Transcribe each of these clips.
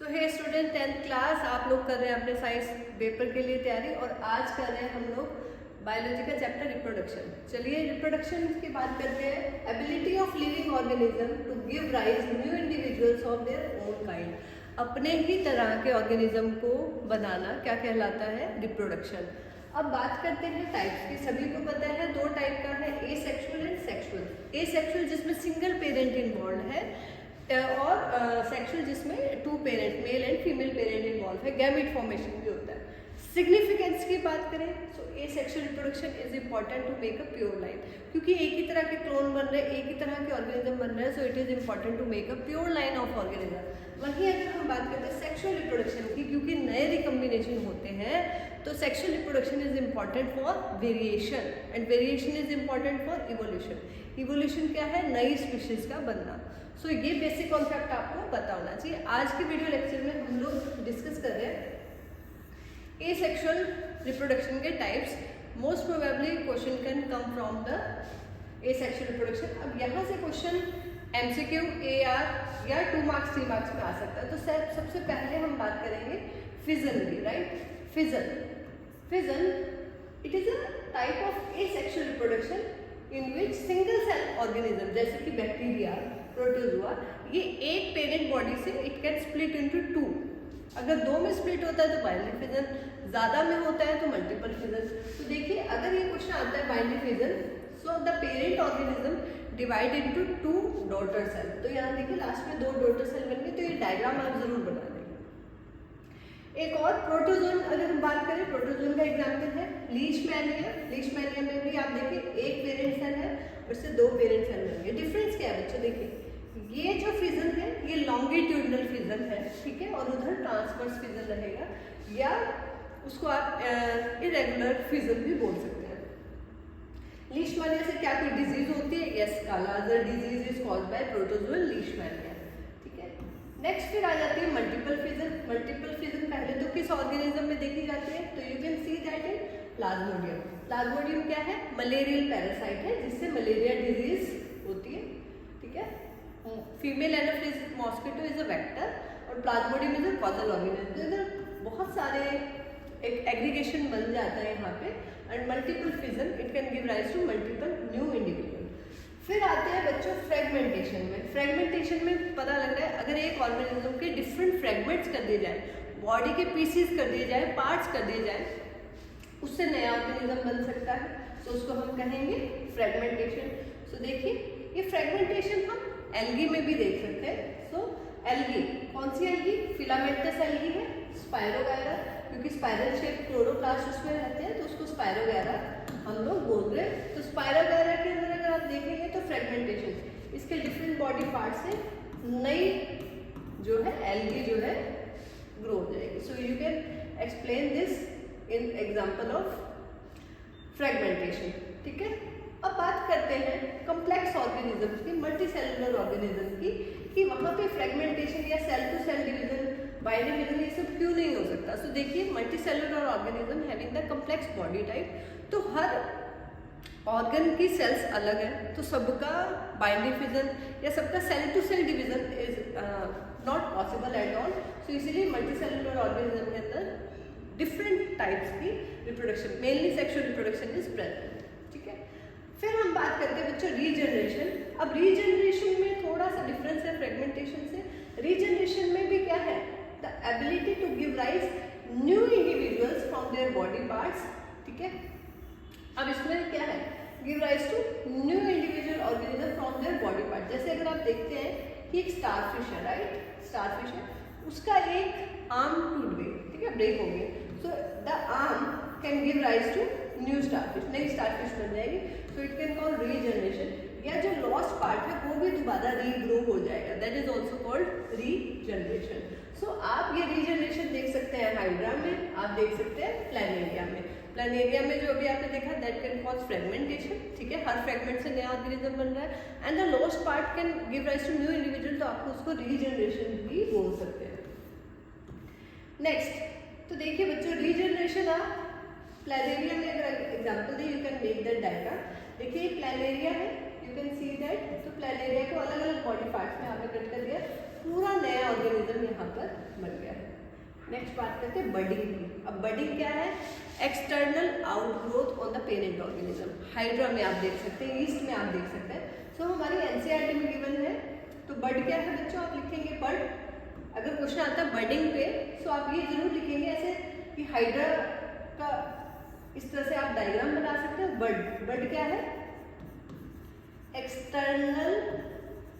सो हे student 10th class, आप लोग कर रहे हैं अपने साइंस पेपर के लिए तैयारी और आज कर रहे हैं हम लोग बायोलॉजी का चैप्टर रिप्रोडक्शन। चलिए रिप्रोडक्शन की बात करते हैं। Ability of living organism to give rise new individuals of their own kind. अपने ही तरह के ऑर्गेनिज्म को बनाना क्या कहलाता है? रिप्रोडक्शन। अब बात करते हैं टाइप्स की। सभी को पता है दो टाइप का है, एसेक्सुअल एंड सेक्सुअल। एसेक्सुअल जिसमें सिंगल पेरेंट इन्वॉल्व है और सेक्सुअल जिसमें two parent male and female parent involve है, गैमेट फॉर्मेशन भी होता है। सिग्निफिकेंस की बात करें so asexual reproduction is important to make a pure line, क्योंकि एक ही तरह के क्लोन बन रहे हैं, एक ही तरह के ऑर्गेनिज्म बन रहे हैं, so it is important to make a pure line of organism. वहीं अगर हम बात करते हैं सेक्सुअल रिप्रोडक्शन की, क्योंकि नए रिकम्बिनेशन होते हैं तो sexual reproduction is important for variation and variation is important for evolution. Evolution क्या है? नई स्पीशीज का बनना। सो ये बेसिक कॉन्सेप्ट आपको पता होना चाहिए। आज के वीडियो लेक्चर में हम लोग डिस्कस कर रहे हैं एसेक्सुअल रिप्रोडक्शन के types. Most probably question can come from the asexual reproduction. अब यहाँ से क्वेश्चन एमसीक्यू, एआर या 2 मार्क्स 3 मार्क्स में आ सकता है। तो सबसे पहले हम बात करेंगे फिजन की, right? Fission it is a type of asexual reproduction in which single cell organism जैसे कि बैक्टीरिया, प्रोटोजोआ, ये एक पेरेंट बॉडी से इट कैन स्प्लिट इनटू 2। अगर 2 में स्प्लिट होता है तो बाइनरी फिजन, ज़्यादा में होता है तो मल्टीपल फिजन। तो देखिए अगर ये क्वेश्चन आता है binary fission, so the parent organism divide into 2 daughter cell. तो यहाँ देखिए लास्ट में 2 डॉटर सेल बन गए, तो ये डायग्राम आप जरूर बना देंगे। एक और प्रोटोजोन, अगर हम बात करें प्रोटोजोन का एग्जाम्पल है लीशमैनिया। लीशमैनिया में भी आप देखिए एक पेरेंट सेल है और इससे 2 पेरेंट सेल बन गए। डिफरेंस क्या है बच्चों? देखिए ये जो फिजन है ये लॉन्गिट्यूडनल फिजन है, ठीक है, और उधर ट्रांसवर्स फिजन रहेगा, या उसको आप इरेगुलर फिजन भी बोल सकते हैं। लीशमैनिया से क्या कोई डिजीज होती है? Yes, kala-azar disease is caused by protozoal Leishmania, ठीक है। नेक्स्ट फिर आ जाती है मल्टीपल फिजन। मल्टीपल फिजन पहले तो किस ऑर्गेनिज्म में देखी जाती है? तो you can see that in Plasmodium. Plasmodium क्या है? मलेरियल पैरासाइट है जिससे मलेरिया डिजीज होती है, ठीक है। Female Anopheles mosquito is a vector और Plasmodium is a causal organism. तो इधर बहुत सारे एक एग्रीगेशन बन जाता है यहाँ पे। And multiple fission it can give rise to multiple new individual. फिर आते हैं बच्चों फ्रेगमेंटेशन में। फ्रेगमेंटेशन में पता लग रहा है अगर एक ऑर्गेनिज्म के डिफरेंट फ्रेगमेंट्स कर दिए जाए, बॉडी के पीसीस कर दिए जाए, पार्ट्स कर दिए जाए, उससे नया ऑर्गेनिज्म बन सकता है। तो उसको हम कहेंगे फ्रेगमेंटेशन। सो देखिए ये फ्रेगमेंटेशन हम एल्गी में भी देख सकते हैं। सो एल्गी, कौन सी एल्गी? फिलामेंटस एल्गी है, स्पायरोगैरा, क्योंकि स्पाइरल शेप क्लोरोप्लास्ट उसमें रहते हैं तो उसको स्पायरोगैरा हम लोग बोल रहे हैं। तो स्पायरोगैरा के अंदर अगर आप देखेंगे तो फ्रेगमेंटेशन, इसके डिफरेंट बॉडी पार्ट से नई जो है एल्गी जो है ग्रो हो जाएगी। So you can explain this in example of fragmentation, ठीक है। अब बात करते हैं कॉम्प्लेक्स ऑर्गेनिज्म की, मल्टी सेलुलर ऑर्गेनिज्म की, कि वहाँ पे फ्रेगमेंटेशन या cell to cell division, binary division, ये सब क्यों नहीं हो सकता? सो देखिए multi cellular organism having the complex body type, तो हर ऑर्गन की सेल्स अलग है, तो सबका बाइनरी फिजन या सबका cell to cell division is not possible at all. So इसीलिए मल्टी सेलुलर ऑर्गेनिज्म के अंदर डिफरेंट टाइप्स की reproduction, mainly sexual reproduction is present, ठीक है। फिर हम बात करते हैं बच्चों रीजनरेशन। अब रीजनरेशन में थोड़ा सा डिफरेंस है फ्रेगमेंटेशन से। रीजनरेशन में भी क्या है? The ability to give rise new individuals from their body parts, ठीक है। अब इसमें क्या है? Give rise to new individual organism from their body part. जैसे अगर आप देखते हैं कि एक स्टारफिश है, राइट? स्टारफिश है, उसका एक आर्म टूट गई, ठीक है, ब्रेक हो गई, so the arm can give rise to new starfish, नई स्टारफिश बन जाएगी। So it can call regeneration. या जो लॉस्ट पार्ट है वो भी दोबारा रीग्रो हो जाएगा, that is also called regeneration. So आप ये रीजनरेशन देख सकते हैं हाइड्रा में, आप देख सकते हैं प्लैनेरिया में। प्लैनेरिया में जो अभी आपने देखा दैट कैन कॉज फ्रेगमेंटेशन, ठीक है, हर फ्रेगमेंट से नया ऑर्गेनिज्म बन रहा है। And the lost part can give rise to new individual, तो आपको उसको रीजनरेशन भी बोल सकते हैं। नेक्स्ट, तो देखिए बच्चों रीजनरेशन आप प्लैनेरिया में अगर एग्जाम्पल दें, you can make that diagram. देखिए प्लैनेरिया है, यू कैन सी दैट। तो प्लैनेरिया को अलग अलग बॉडी पार्ट्स में यहाँ पे कट कर दिया, पूरा नया ऑर्गेनिज्म यहाँ पर बन नेक्स्ट बात करते हैं बडिंग की। अब बडिंग क्या है? External outgrowth on the parent organism. Hydra में आप देख सकते हैं, ईस्ट में आप देख सकते हैं। सो हमारी एनसीईआरटी में गिवन है। तो बड क्या है बच्चों? आप लिखेंगे बड। अगर क्वेश्चन आता है बडिंग पे तो आप ये जरूर लिखेंगे ऐसे कि हाइड्रा का इस तरह से आप डायग्राम बना सकते हैं। बड क्या है? एक्सटर्नल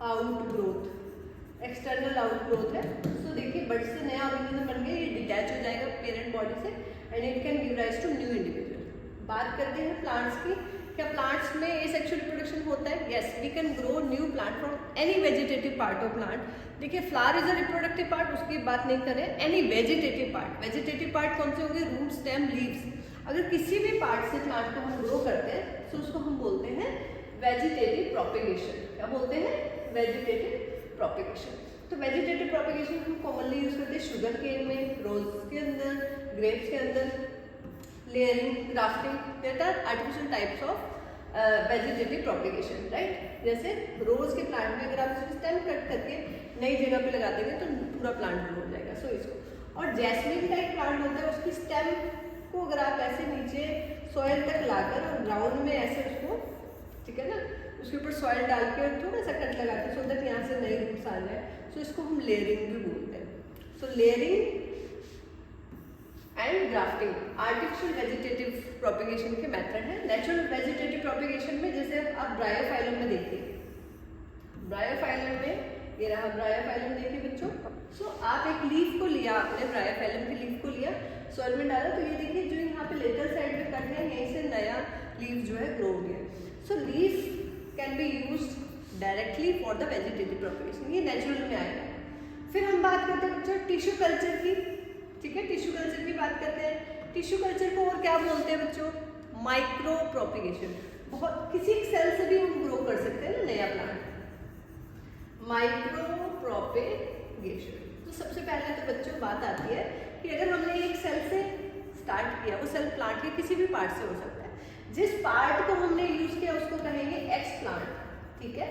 आउटग्रोथ, एक्सटर्नल आउटग्रोथ है। सो देखिए बड से नया ऑर्गेनिज्म बन गया, ये डिटैच हो जाएगा पेरेंट बॉडी से and it can give rise to new individual. बात करते हैं प्लांट्स की। क्या प्लांट्स में एसेक्सुअल रिप्रोडक्शन होता है? Yes, we can grow new plant from any vegetative part of plant. देखिए flower is a reproductive part, उसकी बात नहीं करें। Any vegetative part, vegetative part कौन से होंगे? Root, stem, leaves. अगर किसी भी पार्ट से प्लांट को हम ग्रो करते हैं तो उसको हम बोलते हैं वेजिटेटिव प्रोपेगेशन। क्या बोलते हैं? Vegetative propagation. तो वेजिटेटिव प्रोपेगेशन हम कॉमनली यूज करते हैं शुगर केन में, रोज के अंदर, ग्रेप्स के अंदर, layering, grafting, that are artificial types of vegetative propagation, right. जैसे रोज के प्लांट में अगर आप इसको स्टेम कट करके नई जगह पे लगा देंगे तो पूरा प्लांट ग्रो हो जाएगा। सो इसको, और जैस्मिन का एक प्लांट होता है, उसकी स्टेम को अगर आप ऐसे नीचे सॉइल तक लाकर और ग्राउंड में ऐसे उसको, ठीक है ना, उसके ऊपर सॉइल डाल के और थोड़ा सा कट लगा के सो दैट यहाँ से नए रूट्स आ जाए, सो इसको हम लेयरिंग भी बोलते हैं। So layering and grafting artificial vegetative propagation के मेथड है। नेचुरल वेजिटेटिव प्रोपेगेशन में जैसे आप ब्रायोफाइलम में देखिए, ब्रायोफाइलम में ये रहा ब्रायोफाइलम, देखिए बच्चों। सो आप एक लीफ को लिया, आपने ब्रायोफाइलम के लीफ को लिया, सॉइल में डाला, तो ये देखिए जो यहाँ पे लेटर साइड में कट है, यहीं से नया लीफ जो है ग्रो हो गया। So leaf can be used directly for the vegetative propagation, ये नेचुरल में आएगा। फिर हम बात करते हैं बच्चों टिश्यू कल्चर की, ठीक है, टिश्यू कल्चर की बात करते हैं। टिश्यू कल्चर को और क्या बोलते हैं बच्चों? Micro propagation. बहुत किसी सेल से भी हम ग्रो कर सकते हैं ना नया प्लांट, माइक्रो प्रोपेगेशन। तो सबसे पहले तो बच्चों बात आती है कि अगर हमने एक सेल से स्टार्ट किया, वो सेल प्लांट के किसी भी पार्ट से हो सकता है, जिस पार्ट को हमने यूज किया उसको कहेंगे एक्स प्लांट, ठीक है।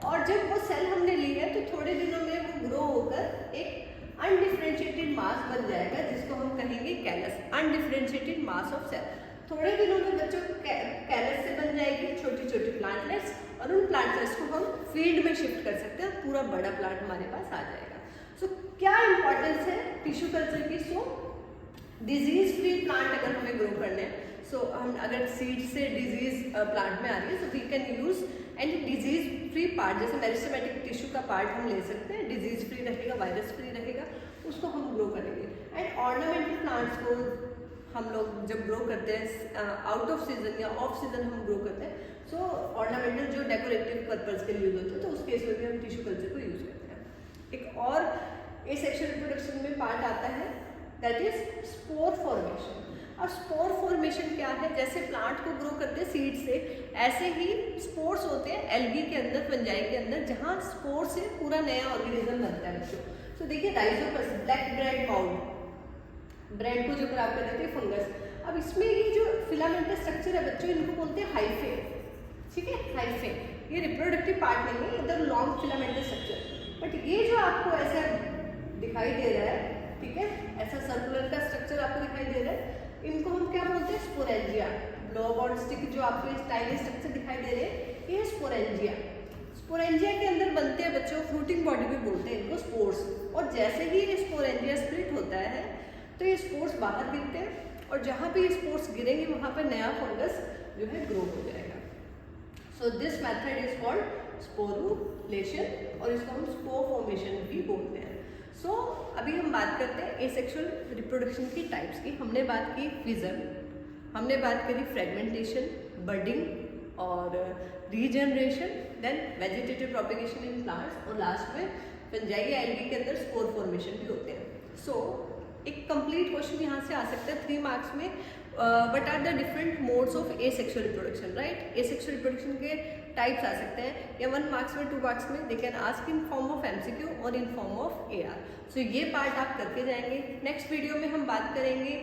और जब वो सेल हमने ली है तो थोड़े दिनों में वो ग्रो होकर एक अनडिफरेंशिएटेड मास बन जाएगा, जिसको हम कहेंगे callus, undifferentiated mass of cell. थोड़े दिनों में बच्चों कैलस से बन जाएगी छोटी छोटी प्लांटलेट्स, और उन प्लांटलेट्स को हम फील्ड में शिफ्ट कर सकते हैं, पूरा बड़ा प्लांट हमारे पास आ जाएगा। सो क्या इंपॉर्टेंस है टिश्यू कल्चर की? सो डिजीज फ्री प्लांट अगर हमें ग्रो करने हैं, सो हम अगर सीड से डिजीज प्लांट में आ रही है, so we can use and disease free part, जैसे मेरिस्टेमेटिक टिश्यू का पार्ट हम ले सकते हैं, डिजीज फ्री रहेगा, वायरस फ्री रहेगा, उसको हम ग्रो करेंगे। एंड ऑर्नामेंटल प्लांट्स को हम लोग जब ग्रो करते हैं आउट ऑफ सीजन या ऑफ सीजन हम ग्रो करते हैं, सो ऑर्नामेंटल जो डेकोरेटिव पर्पज के लिए यूज होते हैं, तो उस केस में भी हम टिश्यू कल्चर को यूज करते हैं। एक और एसेक्सुअल रिप्रोडक्शन में पार्ट आता है, दैट इज स्पोर फॉर्मेशन। और स्पोर फॉर्मेशन क्या है? जैसे प्लांट को ग्रो करते हैं सीड से, ऐसे ही स्पोर्स होते हैं एल्गी के अंदर, फंजाई के अंदर, जहाँ स्पोर से पूरा नया ऑर्गेनिज्म बनता है बच्चों। तो देखिए Rhizopus, black bread mould, bread को जो खराब कर देते हैं फंगस। अब इसमें ये जो फिलामेंटल स्ट्रक्चर है बच्चों, इनको बोलते हैं हाइफे, ठीक है, हाइफे। ये रिप्रोडक्टिव पार्ट नहीं है, एकदम लॉन्ग फिलामेंटल स्ट्रक्चर। बट ये जो आपको ऐसा दिखाई दे रहा है, ठीक है, ऐसा सर्कुलर का स्ट्रक्चर आपको दिखाई दे रहा है, इनको हम क्या बोलते हैं? स्पोरेंजिया। ब्लॉब और स्टिक जो आपको इस टाइनी स्ट्रक्चर दिखाई दे रहे हैं, ये स्पोरेंजिया। स्पोरेंजिया के अंदर बनते हैं बच्चों, फ्रूटिंग बॉडी भी बोलते हैं इनको, स्पोर्स। और जैसे ही ये स्पोरेंजिया स्प्लिट होता है तो ये स्पोर्स बाहर गिरते हैं, और जहाँ पे ये स्पोर्स गिरेंगे वहाँ पे नया फंगस जो है ग्रो हो जाएगा। So this method is called sporulation, और इसको हम स्पोर फॉर्मेशन भी बोलते हैं। सो अभी हम बात करते हैं एसेक्सुअल रिप्रोडक्शन की टाइप्स की। हमने बात की फिजन, हमने बात करी फ्रेगमेंटेशन, बडिंग और regeneration, then vegetative propagation in plants, और लास्ट में फंजाई एल्गी के अंदर स्पोर फॉर्मेशन भी होते हैं। सो एक कंप्लीट क्वेश्चन यहाँ से आ सकता है 3 मार्क्स में, what are the different modes of asexual reproduction, right. Asexual reproduction के टाइप्स आ सकते हैं, या 1 मार्क्स में 2 मार्क्स में they can ask in form of MCQ और in form of AR. So ये पार्ट आप करके जाएंगे। नेक्स्ट वीडियो में हम बात करेंगे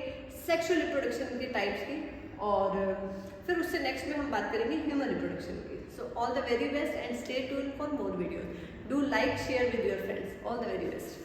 सेक्सुअल रिप्रोडक्शन के टाइप्स की, और फिर उससे नेक्स्ट में हम बात करेंगे ह्यूमन रिप्रोडक्शन की। So all the very best and stay tuned for more videos. Do like, share with your friends. All the very best.